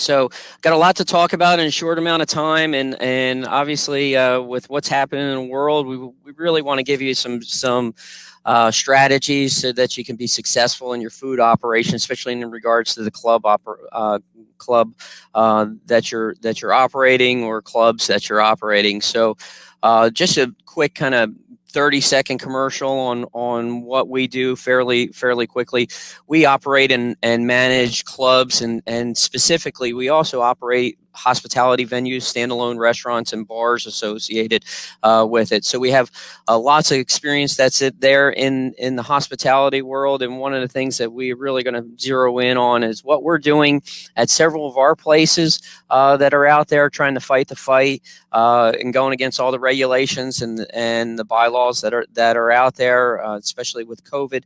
So, got a lot to talk about in a short amount of time, and obviously with what's happening in the world, we really want to give you some strategies so that you can be successful in your food operation, especially in regards to the club that you're operating, or clubs that you're operating. So, just a quick kind of 30-second commercial on what we do fairly quickly. We operate and manage clubs, and specifically we also operate hospitality venues, standalone restaurants, and bars associated with it. So we have lots of experience that's there in the hospitality world. And one of the things that we're really going to zero in on is what we're doing at several of our places that are out there trying to fight the fight and going against all the regulations and the bylaws that are out there, especially with COVID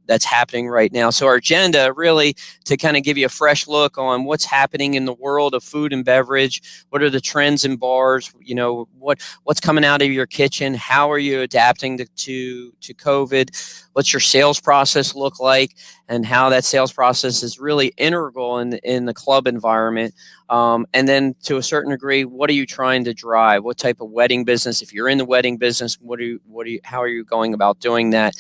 that's happening right now. So our agenda really to kind of give you a fresh look on what's happening in the world of food and beverage. What are the trends in bars? You know, what's coming out of your kitchen? How are you adapting to COVID? What's your sales process look like, and how that sales process is really integral in the club environment? And then to a certain degree, what are you trying to drive? What type of wedding business? If you're in the wedding business, how are you going about doing that?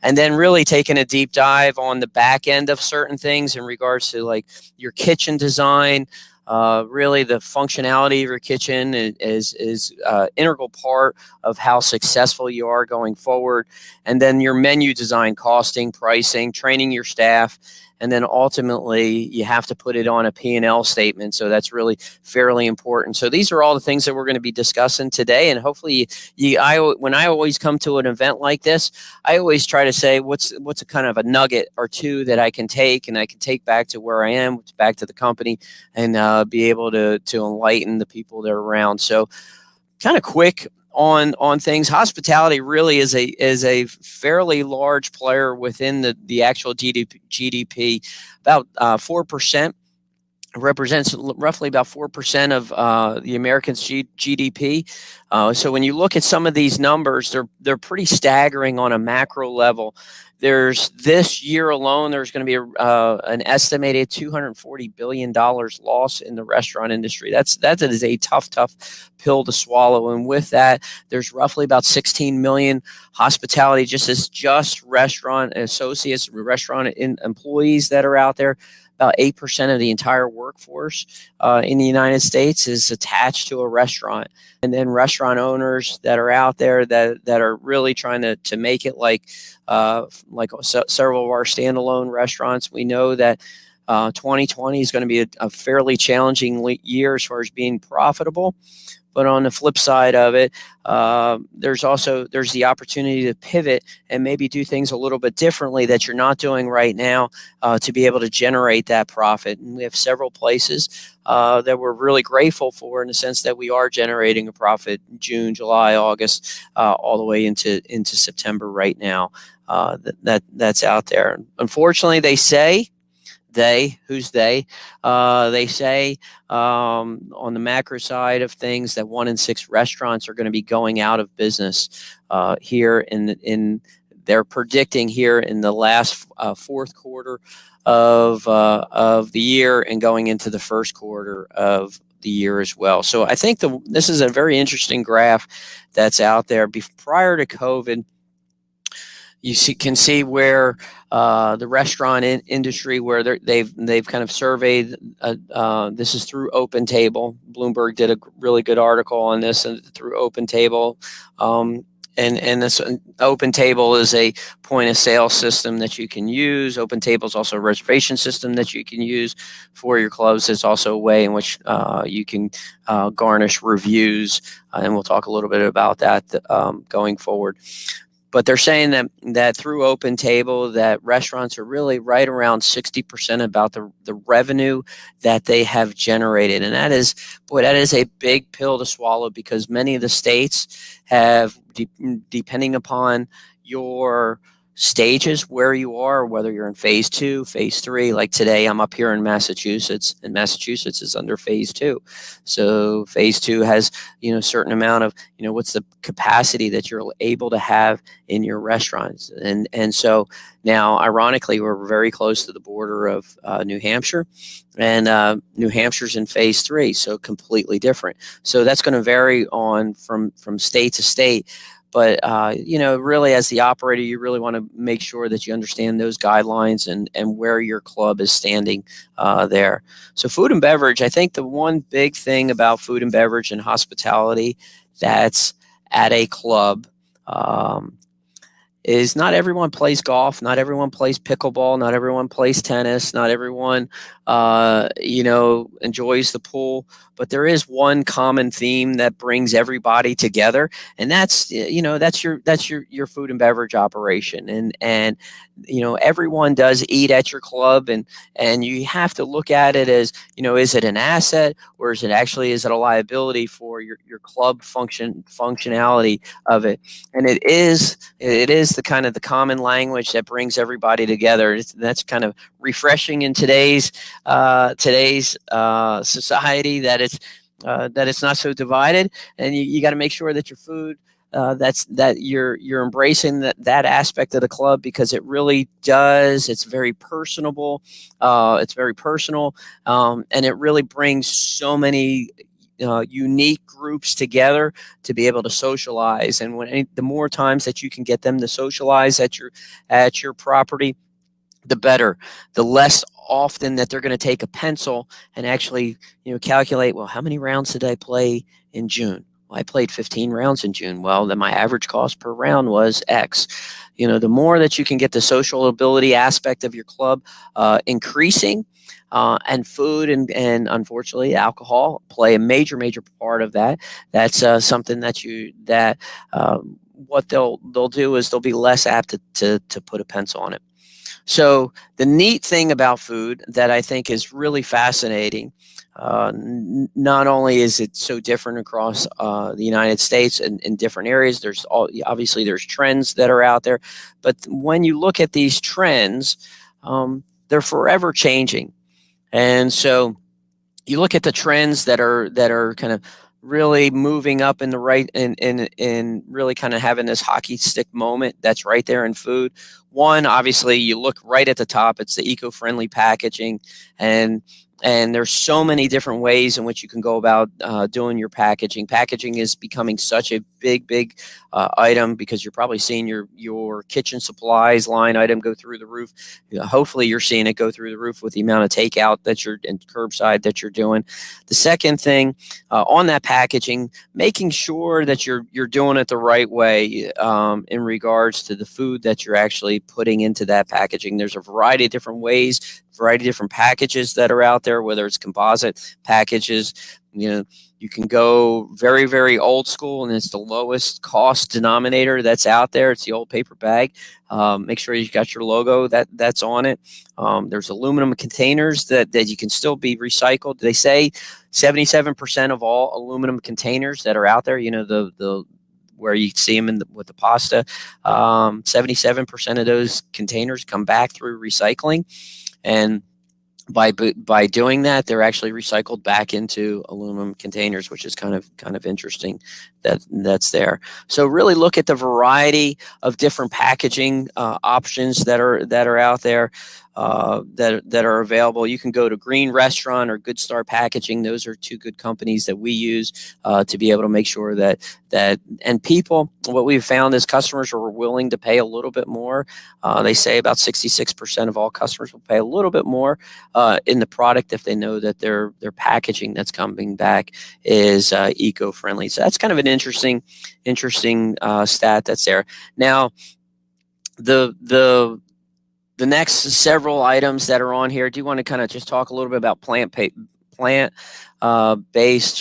And then really taking a deep dive on the back end of certain things in regards to like your kitchen design. Really, the functionality of your kitchen is integral part of how successful you are going forward. And then your menu design, costing, pricing, training your staff. And then ultimately, you have to put it on a P&L statement. So that's really fairly important. So these are all the things that we're going to be discussing today. And hopefully, when I always come to an event like this, I always try to say, what's a kind of a nugget or two that I can take, and I can take back to where I am, back to the company, and be able to enlighten the people that are around. So kind of quick on things. Hospitality really is a fairly large player within the actual GDP. About 4% represents roughly about 4% of the Americans' GDP. So when you look at some of these numbers, they're pretty staggering on a macro level. There's this year alone, there's going to be an estimated $240 billion loss in the restaurant industry. That is a tough pill to swallow. And with that, there's roughly about 16 million hospitality, just restaurant associates, restaurant employees that are out there. About 8% of the entire workforce in the United States is attached to a restaurant. And then restaurant owners that are out there that are really trying to make it like several of our standalone restaurants. We know that 2020 is going to be a fairly challenging year as far as being profitable. But on the flip side of it, there's the opportunity to pivot and maybe do things a little bit differently that you're not doing right now to be able to generate that profit. And we have several places that we're really grateful for, in the sense that we are generating a profit in June, July, August, all the way into September right now. That's out there. Unfortunately, they say. Who's they? They say on the macro side of things that 1 in 6 restaurants are going to be going out of business here they're predicting here in the last fourth quarter of the year and going into the first quarter of the year as well. So I think this is a very interesting graph that's out there. Prior to COVID, you can see where the restaurant industry, where they've kind of surveyed. This is through Opentable. Bloomberg did a really good article on this, and through Opentable. And this Opentable is a point of sale system that you can use. Opentable is also a reservation system that you can use for your clubs. It's also a way in which you can garnish reviews, and we'll talk a little bit about that going forward. But they're saying that through Opentable, that restaurants are really right around 60% about the revenue that they have generated. And that is a big pill to swallow, because many of the states have, depending upon your stages where you are, whether you're in phase 2, phase 3. Like today, I'm up here in Massachusetts, and Massachusetts is under phase 2. So phase 2 has, a certain amount of, what's the capacity that you're able to have in your restaurants. And so now, ironically, we're very close to the border of New Hampshire, and New Hampshire's in phase 3, so completely different. So that's going to vary on from state to state. But, really as the operator, you really want to make sure that you understand those guidelines and where your club is standing there. So food and beverage, I think the one big thing about food and beverage and hospitality that's at a club is not everyone plays golf, not everyone plays pickleball, not everyone plays tennis, not everyone, enjoys the pool. But there is one common theme that brings everybody together, and that's your food and beverage operation, and everyone does eat at your club, and you have to look at it as, is it an asset, or is it a liability for your club functionality of it? And it is the kind of the common language that brings everybody together. That's kind of refreshing in today's society, that it's not so divided, and you got to make sure that your food, that you're embracing that aspect of the club, because it really does. It's very personable. It's very personal, and it really brings so many unique groups together to be able to socialize. And the more times that you can get them to socialize at your property, the better. The less often that they're going to take a pencil and actually, calculate, well, how many rounds did I play in June? Well, I played 15 rounds in June. Well, then my average cost per round was X. The more that you can get the social ability aspect of your club increasing, and food and unfortunately alcohol play a major part of that. That's something that what they'll do is they'll be less apt to put a pencil on it. So the neat thing about food that I think is really fascinating, not only is it so different across the United States and in different areas, obviously there's trends that are out there, but when you look at these trends, they're forever changing. And so you look at the trends that are kind of really moving up in the right, and really kind of having this hockey stick moment that's right there in food. One, obviously, you look right at the top, it's the eco-friendly packaging, and there's so many different ways in which you can go about doing your packaging. Packaging is becoming such a big item, because you're probably seeing your kitchen supplies line item go through the roof. Hopefully you're seeing it go through the roof with the amount of takeout and curbside that you're doing. The second thing on that packaging, making sure that you're doing it the right way in regards to the food that you're actually putting into that packaging. There's a variety of different ways, variety of different packages that are out there, whether it's composite packages. You can go very old school, and it's the lowest cost denominator that's out there. It's the old paper bag. Make sure you got your logo that's on it. There's aluminum containers that you can still be recycled. They say 77% of all aluminum containers that are out there, the where you see them with the pasta, 77% of those containers come back through recycling. And by doing that, they're actually recycled back into aluminum containers, which is kind of interesting that's there. So really look at the variety of different packaging options that are out there, that are available. You can go to Green Restaurant or Good Star Packaging. Those are two good companies that we use to be able to make sure that and people, what we've found is customers are willing to pay a little bit more. They say about 66% of all customers will pay a little bit more in the product if they know that their packaging that's coming back is eco-friendly. So that's kind of an interesting stat that's there. Now, the next several items that are on here, do you want to kind of just talk a little bit about plant-based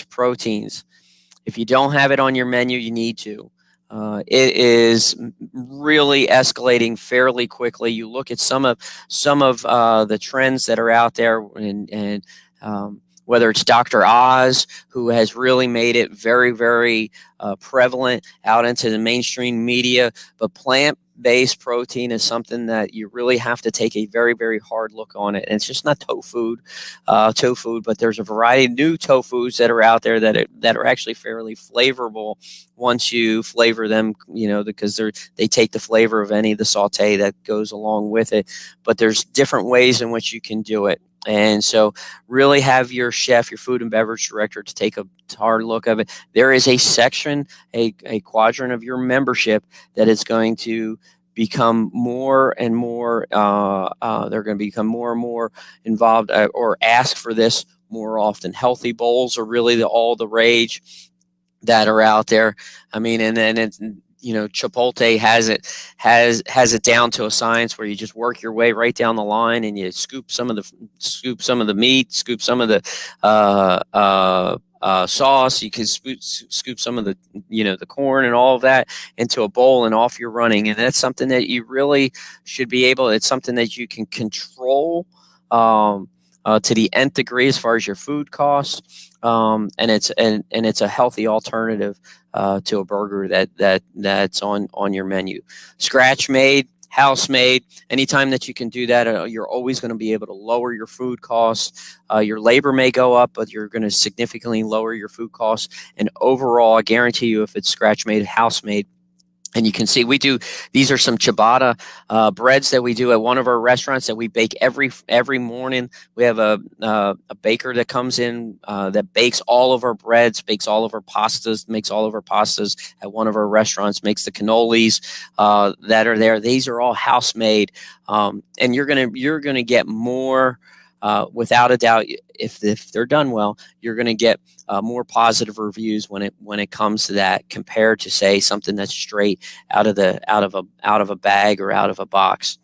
proteins? If you don't have it on your menu, you need to. It is really escalating fairly quickly. You look at some of the trends that are out there, and whether it's Dr. Oz, who has really made it very prevalent out into the mainstream media, but plant plant-based protein is something that you really have to take a very, very hard look on it. And it's just not tofu, but there's a variety of new tofus that are out there that are actually fairly flavorful once you flavor them, because they take the flavor of any of the saute that goes along with it. But there's different ways in which you can do it. And so really have your chef, your food and beverage director, to take a hard look of it. There is a section, a quadrant of your membership that is going to become more and more, they're going to become more and more involved or ask for this more often. Healthy bowls are really all the rage that are out there. I mean, and then it's, Chipotle has it down to a science where you just work your way right down the line, and you scoop some of the meat, scoop some of the sauce. You can scoop some of the the corn and all of that into a bowl, and off you're running. And that's something that you really should be able. It's something that you can control to the nth degree as far as your food costs, and it's a healthy alternative to a burger that's on your menu. Scratch made, house made. Anytime that you can do that, you're always going to be able to lower your food costs. Your labor may go up, but you're going to significantly lower your food costs. And overall, I guarantee you, if it's scratch made, house made. And you can see these are some ciabatta breads that we do at one of our restaurants that we bake every morning. We have a baker that comes in that bakes all of our breads, bakes all of our pastas, makes all of our pastas at one of our restaurants, makes the cannolis that are there. These are all house made, and you're gonna get more. Without a doubt, if they're done well, you're going to get more positive reviews when it comes to that, compared to, say, something that's straight out of a bag or out of a box.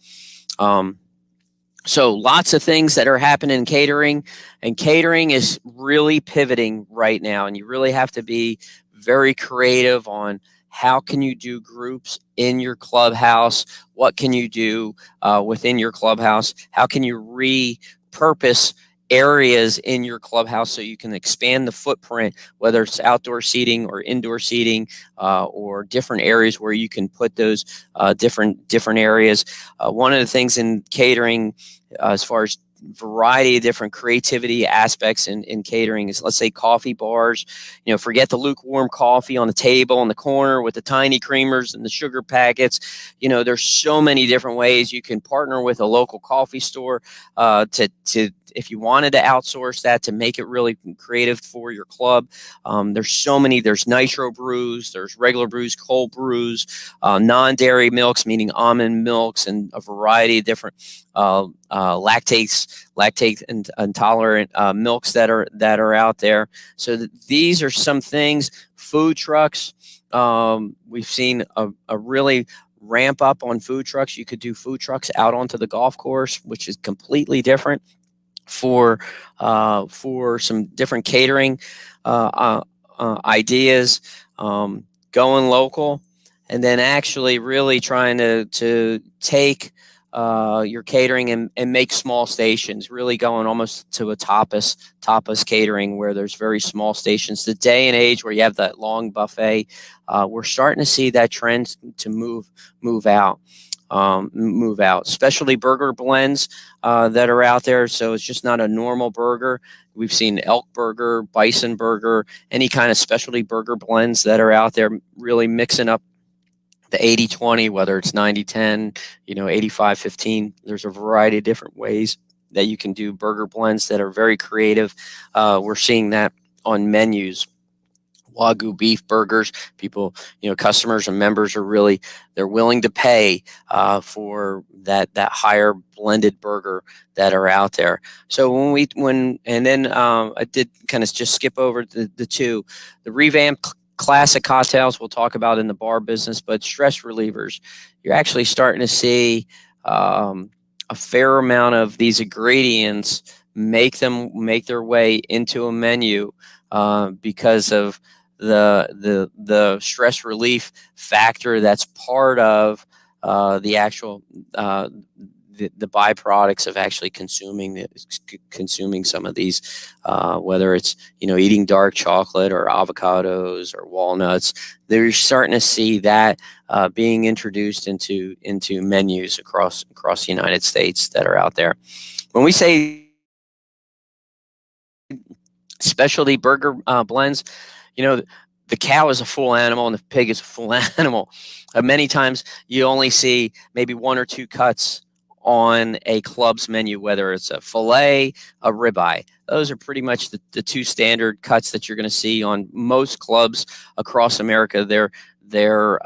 So lots of things that are happening in catering, and catering is really pivoting right now, and you really have to be very creative on how can you do groups in your clubhouse. What can you do within your clubhouse? How can you repurpose areas in your clubhouse so you can expand the footprint, whether it's outdoor seating or indoor seating, or different areas where you can put those different areas. One of the things in catering, as far as variety of different creativity aspects in catering, is, let's say, coffee bars. Forget the lukewarm coffee on the table in the corner with the tiny creamers and the sugar packets. There's so many different ways you can partner with a local coffee store to if you wanted to outsource that, to make it really creative for your club. There's nitro brews, there's regular brews, cold brews, non-dairy milks, meaning almond milks, and a variety of different lactate intolerant milks that are out there. So these are some things. Food trucks, we've seen a really ramp up on food trucks. You could do food trucks out onto the golf course, which is completely different for some different catering ideas, going local, and then actually really trying to take your catering and make small stations, really going almost to a tapas catering, where there's very small stations. The day and age where you have that long buffet, we're starting to see that trend to move out. Specialty burger blends that are out there. So it's just not a normal burger. We've seen elk burger, bison burger, any kind of specialty burger blends that are out there, really mixing up the 80-20, whether it's 90-10, 85-15. There's a variety of different ways that you can do burger blends that are very creative. We're seeing that on menus. Wagyu beef burgers, people, customers and members they're willing to pay for that higher blended burger that are out there. So I did kind of just skip over the revamped classic cocktails we'll talk about in the bar business, but stress relievers, you're actually starting to see a fair amount of these ingredients make their way into a menu because of the stress relief factor that's part of the actual the byproducts of actually consuming some of these, whether it's eating dark chocolate or avocados or walnuts. They're starting to see that being introduced into menus across the United States that are out there. When we say specialty burger blends, the cow is a full animal and the pig is a full animal. Many times you only see maybe one or two cuts on a club's menu, whether it's a filet, a ribeye. Those are pretty much the two standard cuts that you're going to see on most clubs across America. Their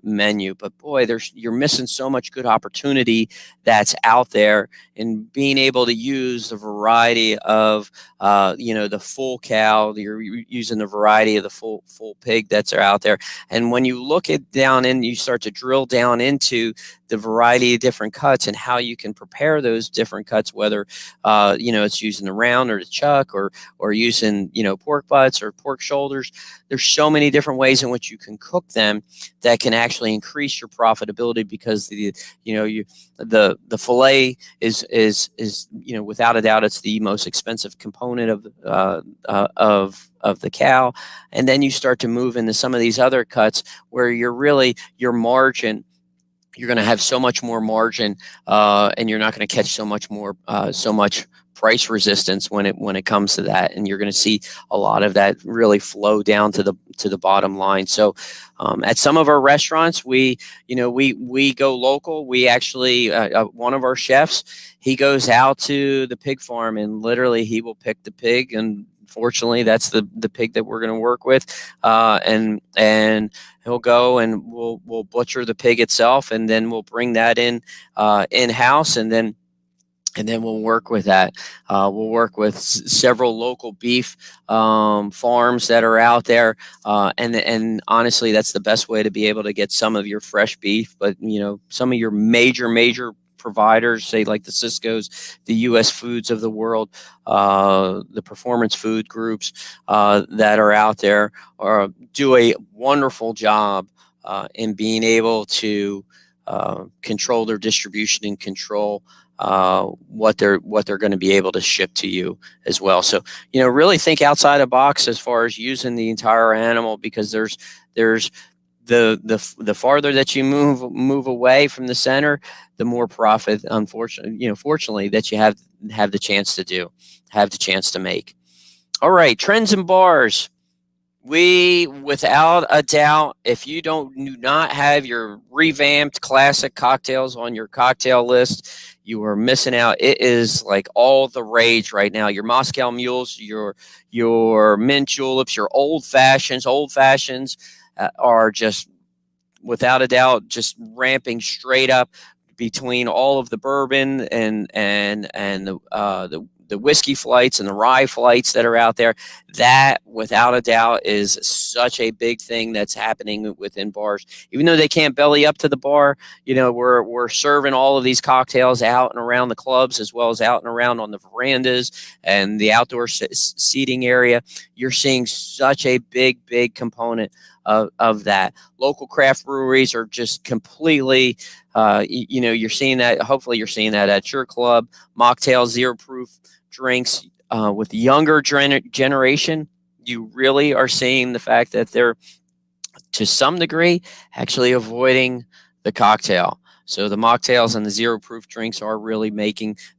menu, but boy, you're missing so much good opportunity that's out there in being able to use the variety of the full cow. You're using the variety of the full pig that's out there, and when you look you start to drill down into the variety of different cuts and how you can prepare those different cuts, whether it's using the round or the chuck or using pork butts or pork shoulders. There's so many different ways in which you can cook them that can actually increase your profitability, because the fillet is without a doubt, it's the most expensive component of the cow. And then you start to move into some of these other cuts where your margin, you're going to have so much more margin, and you're not going to catch so much price resistance when it comes to that, and you're going to see a lot of that really flow down to the bottom line. So at some of our restaurants, we go local. We actually one of our chefs, he goes out to the pig farm and literally he will pick the pig, and fortunately that's the pig that we're going to work with, and he'll go and we'll butcher the pig itself, and then we'll bring that in house, and then we'll work with that. We'll work with several local beef farms that are out there, and honestly, that's the best way to be able to get some of your fresh beef. But some of your major providers, say like the Cisco's, the U.S. Foods of the world, the performance food groups that are out there, do a wonderful job in being able to control their distribution and control what they're going to be able to ship to you as well. So really think outside the box as far as using the entire animal, because there's the farther that you move away from the center, the more profit, fortunately, that you have the chance to make. All right, trends in bars. We, without a doubt, if you do not have your revamped classic cocktails on your cocktail list, you are missing out. It is like all the rage right now. Your Moscow Mules, your mint juleps, your old fashions are just, without a doubt, just ramping straight up between all of the bourbon and the whiskey flights and the rye flights that are out there. That, without a doubt, is such a big thing that's happening within bars. Even though they can't belly up to the bar, we're serving all of these cocktails out and around the clubs, as well as out and around on the verandas and the outdoor seating area. You're seeing such a big component of that. Local craft breweries are just completely, you're seeing that. Hopefully you're seeing that at your club. Mocktail, zero proof drinks with the younger generation. You really are seeing the fact that they're, to some degree, actually avoiding the cocktail. So the mocktails and the zero proof drinks are really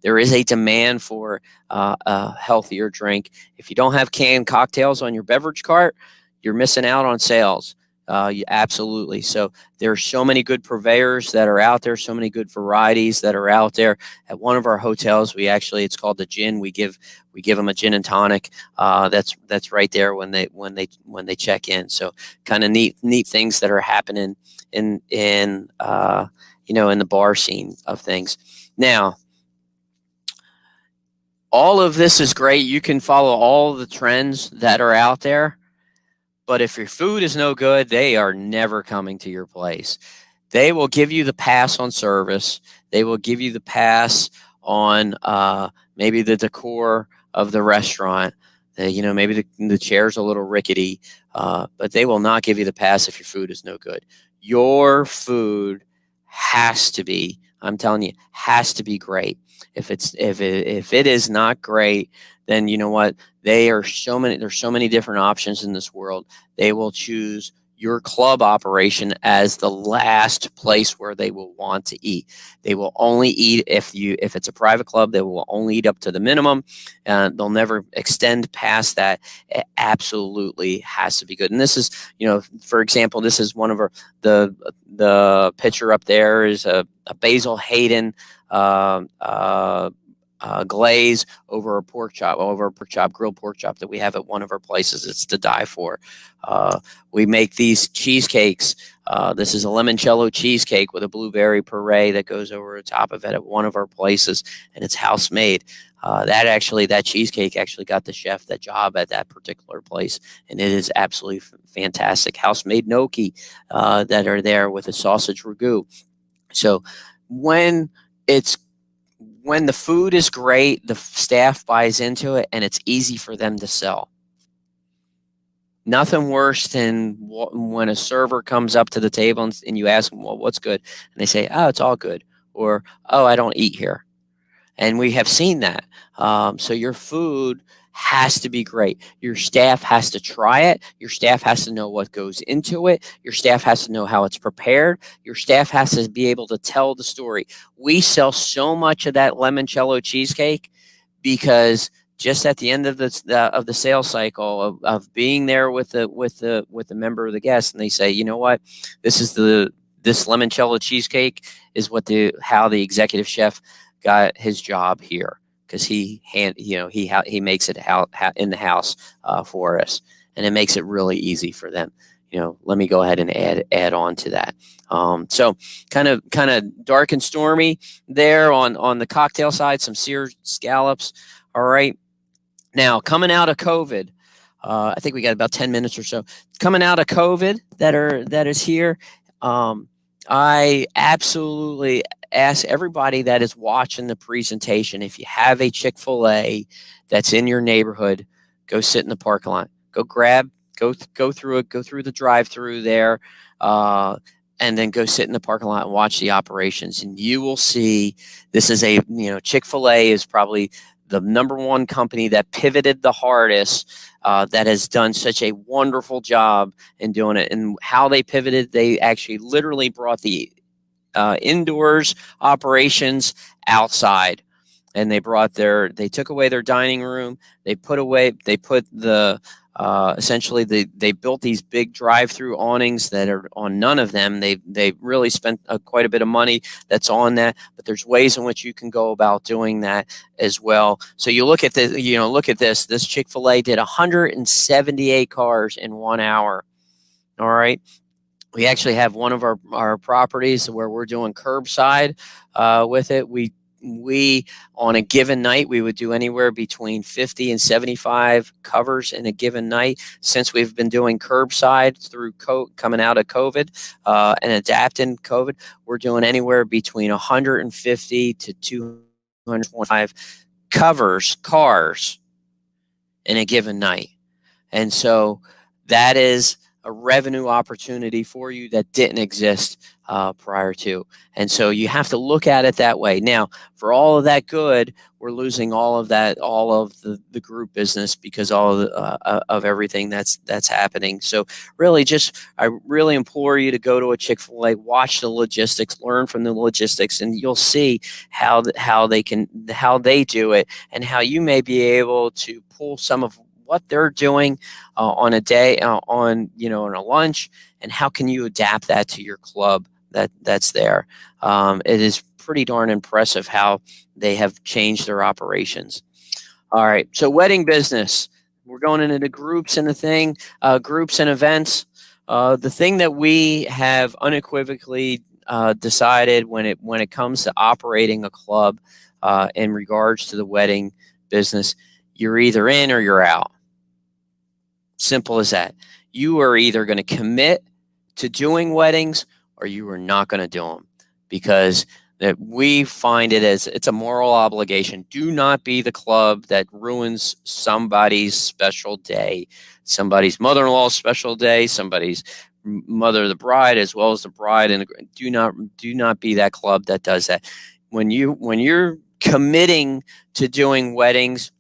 there is a demand for a healthier drink. If you don't have canned cocktails on your beverage cart, you're missing out on sales. Absolutely. So there's so many good purveyors that are out there, so many good varieties that are out there. At one of our hotels, it's called the Gin. We give them a gin and tonic. That's right there when they check in. So kind of neat things that are happening in the bar scene of things. Now, all of this is great. You can follow all the trends that are out there. But if your food is no good, they are never coming to your place. They will give you the pass on service. They will give you the pass on maybe the decor of the restaurant. Maybe the chair's a little rickety, but they will not give you the pass if your food is no good. Your food has to be I'm telling you, has to be great. If it is not great, then you know what? There's so many different options in this world. They will choose your club operation as the last place where they will want to eat. They will only eat if it's a private club, they will only eat up to the minimum. They'll never extend past that. It absolutely has to be good. And this is, for example, this is one of the picture up there is a Basil Hayden glaze over a pork chop, grilled pork chop that we have at one of our places. It's to die for. We make these cheesecakes. This is a limoncello cheesecake with a blueberry puree that goes over the top of it at one of our places, and it's house made. That cheesecake actually got the chef that job at that particular place, and it is absolutely fantastic. House made gnocchi that are there with a sausage ragu. So when the food is great, the staff buys into it, and it's easy for them to sell. Nothing worse than when a server comes up to the table and you ask them, well, what's good? And they say, oh, it's all good. Or, oh, I don't eat here. And we have seen that. So your food has to be great. Your staff has to try it. Your staff has to know what goes into it. Your staff has to know how it's prepared. Your staff has to be able to tell the story. We sell so much of that limoncello cheesecake because just at the end of the sales cycle of being there with the member of the guest, and they say, you know what, this limoncello cheesecake is how the executive chef got his job here, because he makes it in the house for us, and it makes it really easy for them. Let me go ahead and add on to that. So kind of dark and stormy there on the cocktail side, some seared scallops. All right. Now, coming out of COVID, I think we got about 10 minutes or so. Coming out of COVID that is here, I absolutely ask everybody that is watching the presentation, if you have a ChickFilA that's in your neighborhood, go sit in the parking lot. Go through the drive-through there, and then go sit in the parking lot and watch the operations. And you will see this is ChickFilA is probably the number one company that pivoted the hardest, that has done such a wonderful job in doing it. And how they pivoted, they actually literally brought the indoors operations outside, and they took away their dining room. They built these big drive-through awnings that are on none of them. They really spent quite a bit of money that's on that, but there's ways in which you can go about doing that as well. So you look at this, this ChickFilA did 178 cars in 1 hour. All right. We actually have one of our properties where we're doing curbside with it. We on a given night, we would do anywhere between 50 and 75 covers in a given night. Since we've been doing curbside through coming out of COVID and adapting COVID, we're doing anywhere between 150 to 225 cars in a given night. And so that is a revenue opportunity for you that didn't exist prior to. And so you have to look at it that way. Now, for all of that good, we're losing all of the group business because of everything that's happening. So really, I really implore you to go to a ChickFilA, watch the logistics, learn from the logistics, and you'll see how they do it, and how you may be able to pull some of what they're doing on a day, on a lunch, and how can you adapt that to your club that's there. It is pretty darn impressive how they have changed their operations. All right, so wedding business. We're going into the groups and groups and events. The thing that we have unequivocally decided when it comes to operating a club in regards to the wedding business, you're either in or you're out. Simple as that. You are either going to commit to doing weddings or you are not going to do them, because that we find it's a moral obligation. Do not be the club that ruins somebody's special day, somebody's mother-in-law's special day, somebody's mother of the bride as well as the bride, and do not be that club that does that. When you're committing to doing weddings,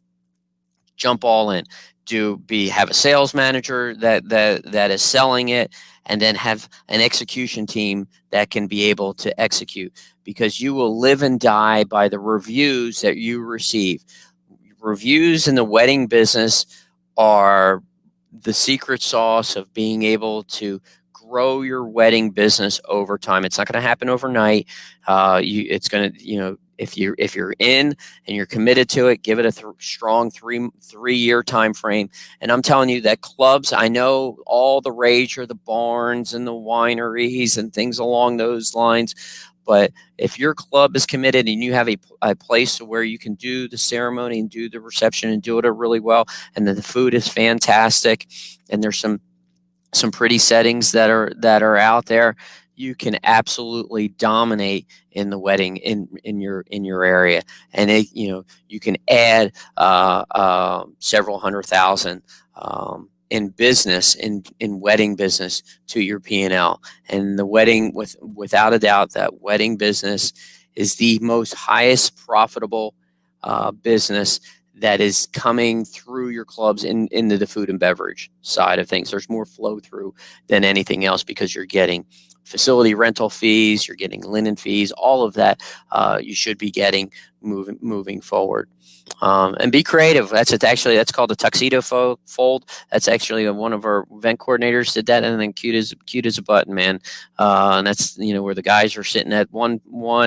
jump all in. Have a sales manager that is selling it, and then have an execution team that can be able to execute, because you will live and die by the reviews that you receive. Reviews in the wedding business are the secret sauce of being able to grow your wedding business over time. It's not going to happen overnight. It's going to, if you're in and you're committed to it, give it a strong three-year time frame. And I'm telling you that clubs, I know all the rage are the barns and the wineries and things along those lines. But if your club is committed and you have a place where you can do the ceremony and do the reception and do it really well, and the food is fantastic, and there's some pretty settings that are out there, you can absolutely dominate in the wedding in your area. And you can add several $100,000 in business, in wedding business, to your P&L. And the wedding, without a doubt, that wedding business is the most highest profitable business that is coming through your clubs into the food and beverage side of things. There's more flow through than anything else, because you're getting facility rental fees, you're getting linen fees, all of that you should be getting moving forward. And be creative. That's called the tuxedo fold. That's actually one of our event coordinators did that, and then cute as a button, man. And that's where the guys are sitting at one,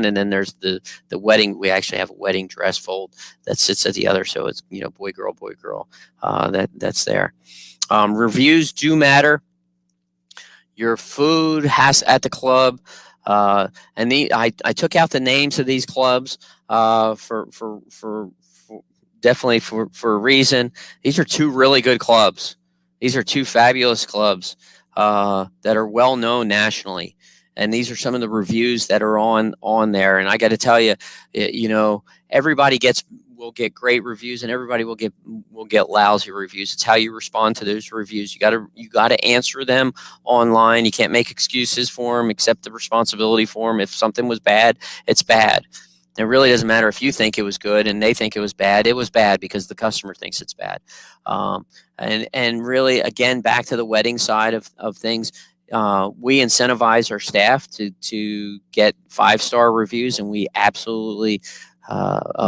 and then there's the wedding. We actually have a wedding dress fold that sits at the other, so it's boy girl. That's there. Reviews do matter. Your food has at the club. And I took out the names of these clubs for definitely for a reason. These are two really good clubs. These are two fabulous clubs that are well known nationally, and these are some of the reviews that are on there. And I got to tell you, everybody will get great reviews, and everybody will get lousy reviews. It's how you respond to those reviews. You got to answer them online. You can't make excuses for them. Accept the responsibility for them. If something was bad, it's bad. It really doesn't matter if you think it was good and they think it was bad. It was bad because the customer thinks it's bad. And really, again, back to the wedding side of things, we incentivize our staff to get 5-star reviews, and we absolutely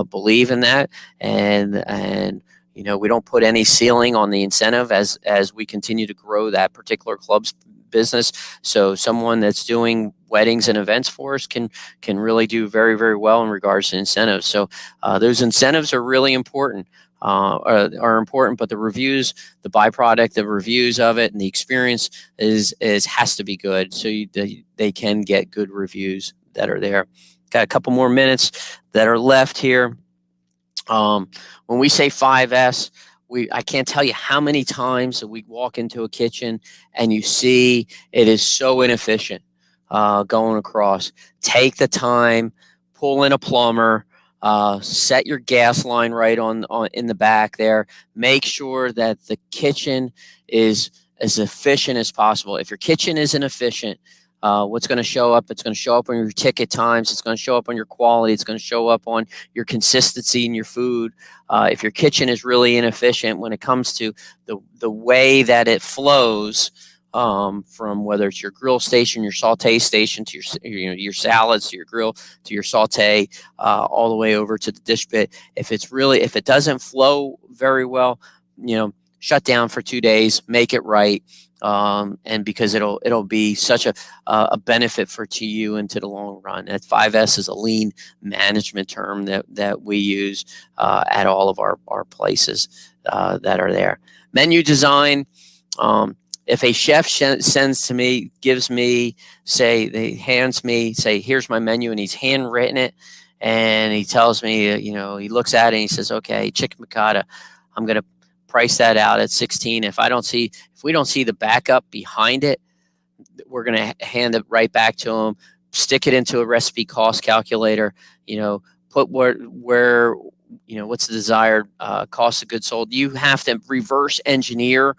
believe in that. And we don't put any ceiling on the incentive as we continue to grow that particular club's business. So someone that's doing weddings and events for us can really do very, very well in regards to incentives. So those incentives are really important. Are important, but the reviews, the byproduct, the reviews of it, and the experience has to be good. So they can get good reviews that are there. Got a couple more minutes that are left here. When we say 5S, I can't tell you how many times that we walk into a kitchen and you see it is so inefficient going across. Take the time, pull in a plumber, set your gas line right on in the back there. Make sure that the kitchen is as efficient as possible. If your kitchen isn't efficient, what's going to show up? It's going to show up on your ticket times. It's going to show up on your quality. It's going to show up on your consistency in your food. If your kitchen is really inefficient when it comes to the way that it flows, from whether it's your grill station, your saute station, to your salads, to your grill, to your saute, all the way over to the dish pit. If it doesn't flow very well, shut down for 2 days, make it right. And because it'll be such a benefit to you into the long run. That 5S is a lean management term that we use at all of our places that are there. Menu design. If a chef sends to me, hands me, here's my menu, and he's handwritten it, and he tells me, he looks at it and he says, okay, chicken piccata, I'm going to price that out at 16. If we don't see the backup behind it, we're going to hand it right back to him, stick it into a recipe cost calculator, put where what's the desired cost of goods sold. You have to reverse engineer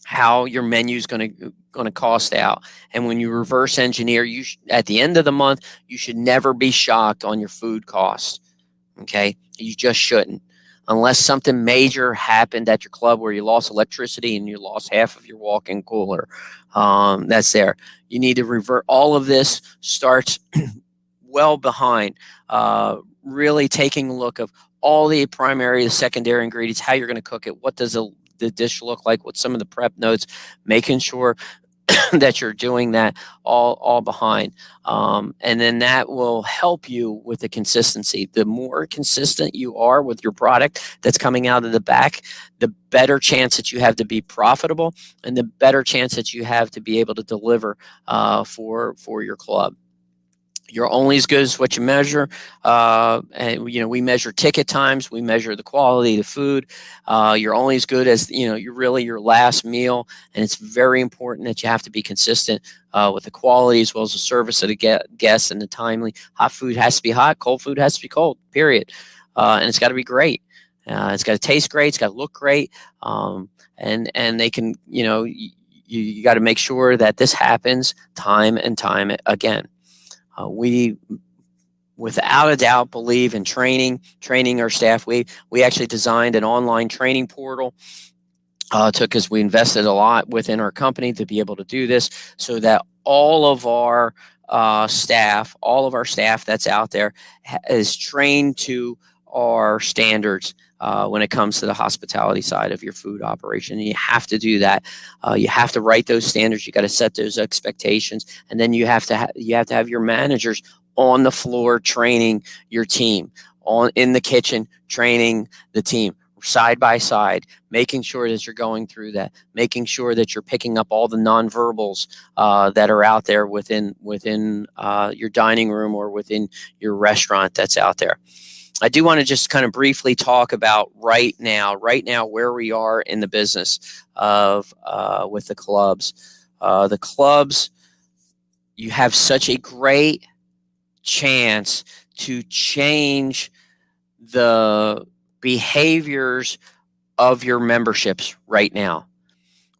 how your menu is going going to cost out. And when you reverse engineer, at the end of the month, you should never be shocked on your food costs. Okay, you just shouldn't, unless something major happened at your club where you lost electricity and you lost half of your walk-in cooler. That's there. You need to revert. All of this starts well behind really taking a look of all the primary, the secondary ingredients, how you're going to cook it, what does the dish look like, what's some of the prep notes, making sure that you're doing that all behind. And then that will help you with the consistency. The more consistent you are with your product that's coming out of the back, the better chance that you have to be profitable, and the better chance that you have to be able to deliver for your club. You're only as good as what you measure. And we measure ticket times. We measure the quality of the food. You're only as good as you're really your last meal. And it's very important that you have to be consistent with the quality as well as the service of the guests and the timely. Hot food has to be hot. Cold food has to be cold. Period. And it's got to be great. It's got to taste great. It's got to look great. And they can you got to make sure that this happens time and time again. We, without a doubt, believe in training our staff. We actually designed an online training portal. Because we invested a lot within our company to be able to do this, so that all of our staff that's out there is trained to our standards when it comes to the hospitality side of your food operation. And you have to do that. You have to write those standards. You got to set those expectations, and then you have to have your managers on the floor training your team, in the kitchen training the team, side by side, making sure that you're going through that, making sure that you're picking up all the nonverbals that are out there within your dining room or within your restaurant that's out there. I do want to just kind of briefly talk about right now where we are in the business of with the clubs. The clubs, you have such a great chance to change the behaviors of your memberships right now.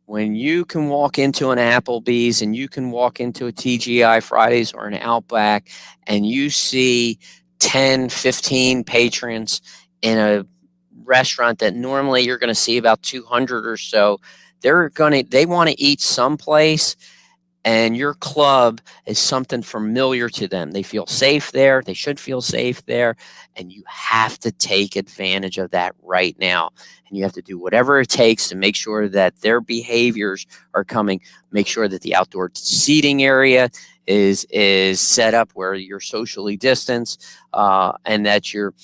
When you can walk into an Applebee's and you can walk into a TGI Fridays or an Outback and you see 10, 15 patrons in a restaurant that normally you're going to see about 200 or so, they want to eat someplace, and your club is something familiar to them. They feel safe there. They should feel safe there. And you have to take advantage of that right now. And you have to do whatever it takes to make sure that their behaviors are coming. Make sure that the outdoor seating area is set up where you're socially distanced, and that you're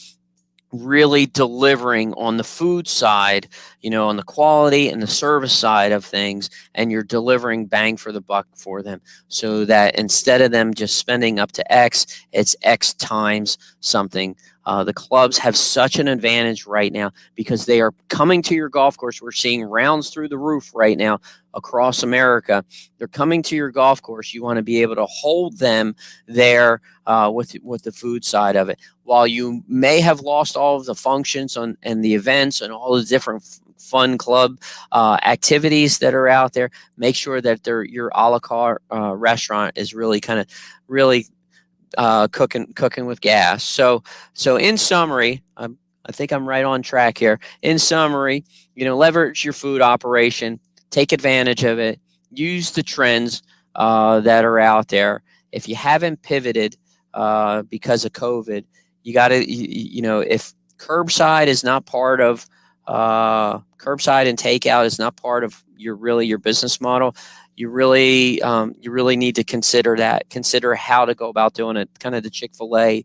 really delivering on the food side, on the quality and the service side of things, and you're delivering bang for the buck for them, so that instead of them just spending up to X, it's X times something. The clubs have such an advantage right now because they are coming to your golf course. We're seeing rounds through the roof right now across America. They're coming to your golf course. You want to be able to hold them there with the food side of it. While you may have lost all of the functions and the events and all the different fun club activities that are out there, make sure that your a la carte restaurant is really cooking with gas. So in summary, I think I'm right on track here. In summary, leverage your food operation, take advantage of it, use the trends that are out there. If you haven't pivoted because of COVID, you got to, if curbside is not part of curbside and takeout is not part of your business model, you really need to consider how to go about doing it, kind of the ChickFilA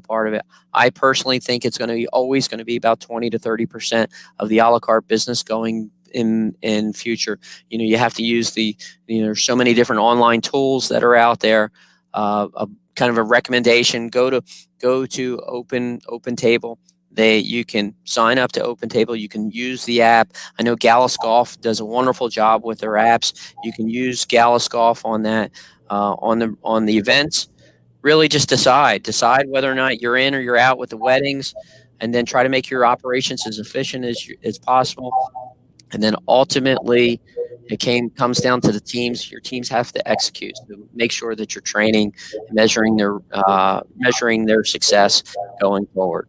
part of it. I personally think it's always going to be about 20 to 30% of the a la carte business going in future. You have to use there's so many different online tools that are out there. Kind of a recommendation, go to Opentable. You can sign up to Opentable. You can use the app. I know Gallus Golf does a wonderful job with their apps. You can use Gallus Golf on that on the events. Really, just decide whether or not you're in or you're out with the weddings, and then try to make your operations as efficient as possible. And then ultimately, comes down to the teams. Your teams have to execute. So make sure that you're training, measuring their success going forward.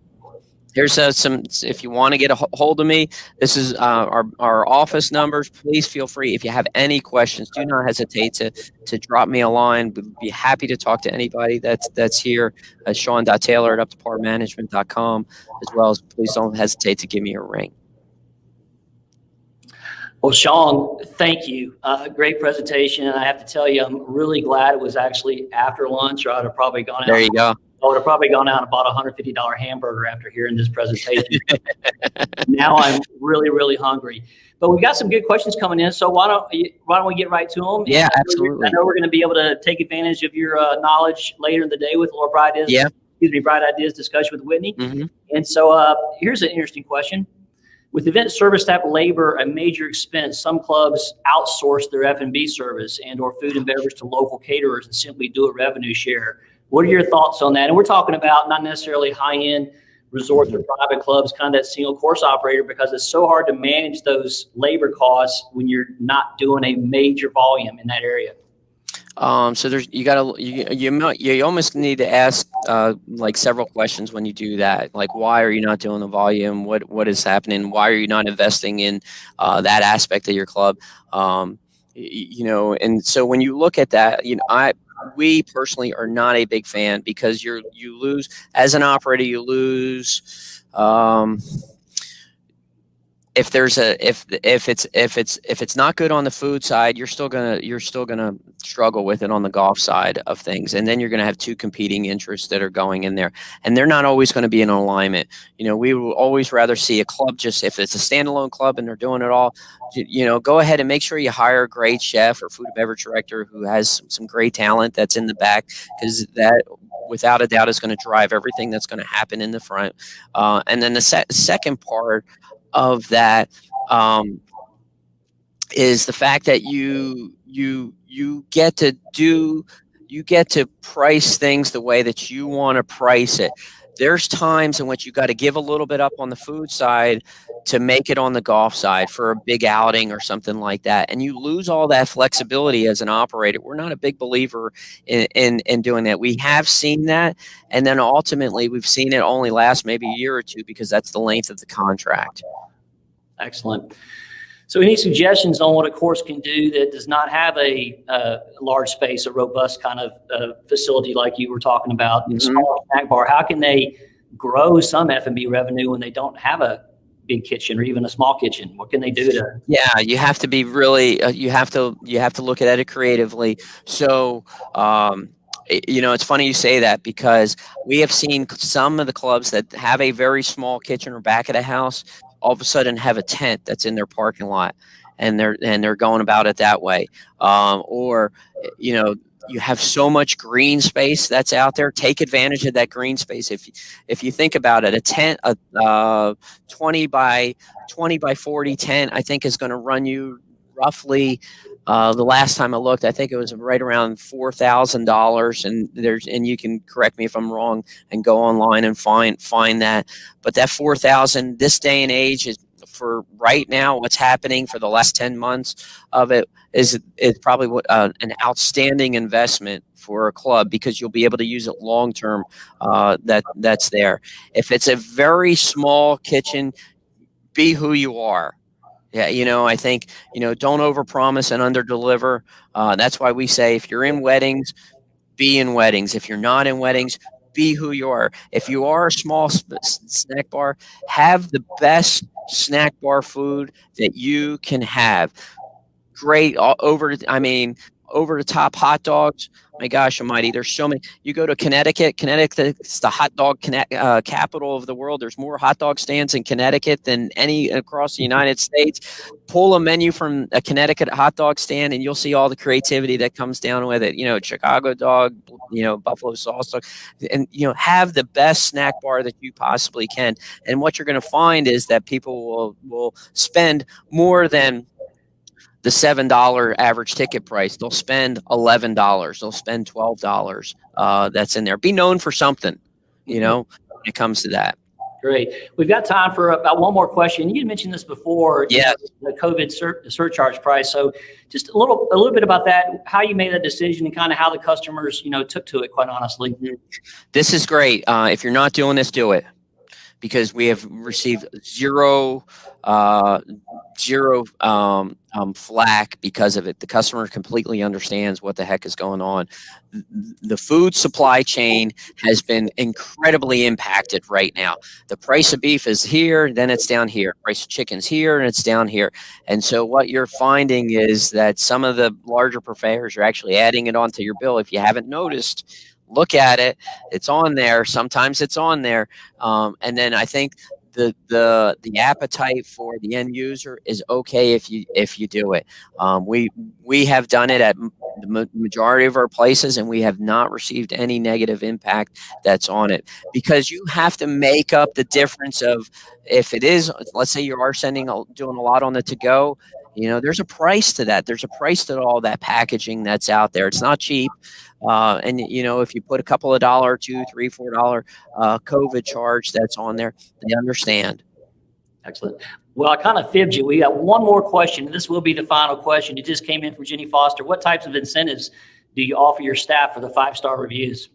Here's some, if you want to get a hold of me, this is our office numbers. Please feel free. If you have any questions, do not hesitate to drop me a line. We'd be happy to talk to anybody that's here. Sean.Taylor@uptoparmanagement.com, as well as please don't hesitate to give me a ring. Well, Sean, thank you. Great presentation. And I have to tell you, I'm really glad it was actually after lunch, or I'd have probably gone out. There you go. I would have probably gone out and bought a $150 hamburger after hearing this presentation. Now I'm really, really hungry. But we've got some good questions coming in, so why don't we get right to them? Yeah, absolutely. I know we're going to be able to take advantage of your knowledge later in the day with Bright Ideas discussion with Whitney. Mm-hmm. And so here's an interesting question. With event service staff labor a major expense, some clubs outsource their F&B service and or food and beverage to local caterers and simply do a revenue share. What are your thoughts on that? And we're talking about not necessarily high-end resorts or private clubs, kind of that single course operator, because it's so hard to manage those labor costs when you're not doing a major volume in that area. So there's you almost need to ask like several questions when you do that. Like, why are you not doing the volume? What is happening? Why are you not investing in that aspect of your club? And so when you look at that, we personally are not a big fan, because you lose as an operator. You lose if it's not good on the food side, you're still gonna struggle with it on the golf side of things, and then you're gonna have two competing interests that are going in there, and they're not always going to be in alignment. We will always rather see a club, just if it's a standalone club and they're doing it all, go ahead and make sure you hire a great chef or food and beverage director who has some great talent that's in the back, because that without a doubt is going to drive everything that's going to happen in the front. And then the second part of that is the fact that you get to price things the way that you want to price it. There's times in which you got to give a little bit up on the food side to make it on the golf side for a big outing or something like that, and you lose all that flexibility as an operator. We're not a big believer in doing that. We have seen that, and then ultimately we've seen it only last maybe a year or two, because that's the length of the contract. Excellent. So any suggestions on what a course can do that does not have a large space, a robust kind of facility like you were talking about, mm-hmm. Small snack bar? How can they grow some F&B revenue when they don't have a big kitchen or even a small kitchen? What can they do to? Yeah, you have to be really, you have to look at it creatively. So, it's funny you say that, because we have seen some of the clubs that have a very small kitchen or back of the house all of a sudden have a tent that's in their parking lot, and they're going about it that way. Or you have so much green space that's out there. Take advantage of that green space. If you think about it, a tent, a 20 by 40 tent, I think is going to run you roughly. The last time I looked, I think it was right around $4,000, and you can correct me if I'm wrong and go online and find that. But that $4,000 this day and age is, for right now, what's happening for the last 10 months of it is probably an outstanding investment for a club, because you'll be able to use it long term. That's there. If it's a very small kitchen, be who you are. Yeah, I think, don't overpromise and underdeliver. That's why we say, if you're in weddings, be in weddings. If you're not in weddings, be who you are. If you are a small snack bar, have the best snack bar food that you can have. Great over the top hot dogs. My gosh almighty, there's so many. You go to Connecticut. Connecticut's the hot dog capital of the world. There's more hot dog stands in Connecticut than any across the United States. Pull a menu from a Connecticut hot dog stand, and you'll see all the creativity that comes down with it. Chicago dog, buffalo sauce dog, and have the best snack bar that you possibly can. And what you're going to find is that people will spend more than the $7 average ticket price. They'll spend $11. They'll spend $12. That's in there. Be known for something, when it comes to that. Great. We've got time for about one more question. You mentioned this before, Yes. the COVID surcharge price. So just a little bit about that, how you made that decision and kind of how the customers, took to it, quite honestly. This is great. If you're not doing this, do it, because we have received zero flack because of it. The customer completely understands what the heck is going on. The food supply chain has been incredibly impacted right now. The price of beef is here, then it's down here. Price of chicken's here, and it's down here. And so what you're finding is that some of the larger purveyors are actually adding it onto your bill. If you haven't noticed, look at it. It's on there. Sometimes it's on there. And then I think the appetite for the end user is okay if you do it. We have done it at the majority of our places, and we have not received any negative impact that's on it, because you have to make up the difference of, if it is, let's say you are doing a lot on the to-go, there's a price to that. There's a price to all that packaging that's out there. It's not cheap. And if you put a couple of $2, $3, $4 COVID charge that's on there, they understand. Excellent. Well, I kind of fibbed you. We got one more question. This will be the final question. It just came in from Jenny Foster. What types of incentives do you offer your staff for the 5-star reviews?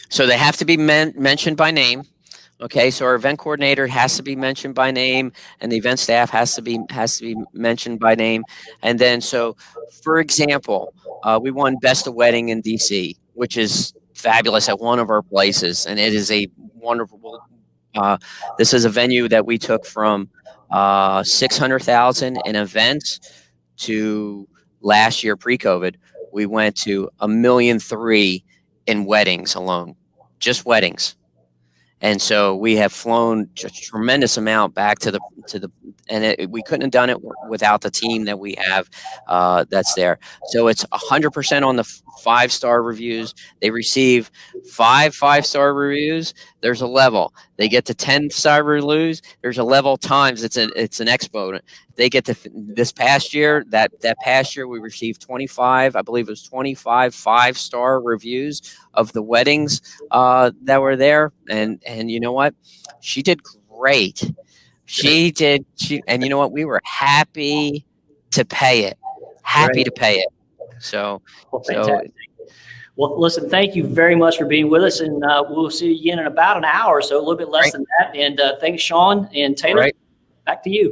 So they have to be mentioned by name. Okay, so our event coordinator has to be mentioned by name, and the event staff has to be mentioned by name. And then, so for example, we won Best of Wedding in DC, which is fabulous at one of our places, and it is a wonderful. This is a venue that we took from 600,000 in events to last year pre-COVID. We went to 1.3 million in weddings alone, just weddings. And so we have flown just a tremendous amount back to the, and we couldn't have done it without the team that we have that's there. So it's 100% on the 5-star reviews. They receive 5-star reviews. There's a level. They get to 10-star reviews. There's a level times. It's an exponent. They get to this past year. That past year we received 25. I believe it was 25 5-star reviews of the weddings that were there. And you know what? She did great. And you know what? We were happy to pay it. Happy to pay it. So, well, listen, thank you very much for being with us, and we'll see you again in about an hour, so a little bit less than that. And thanks, Sean and Taylor. Back to you.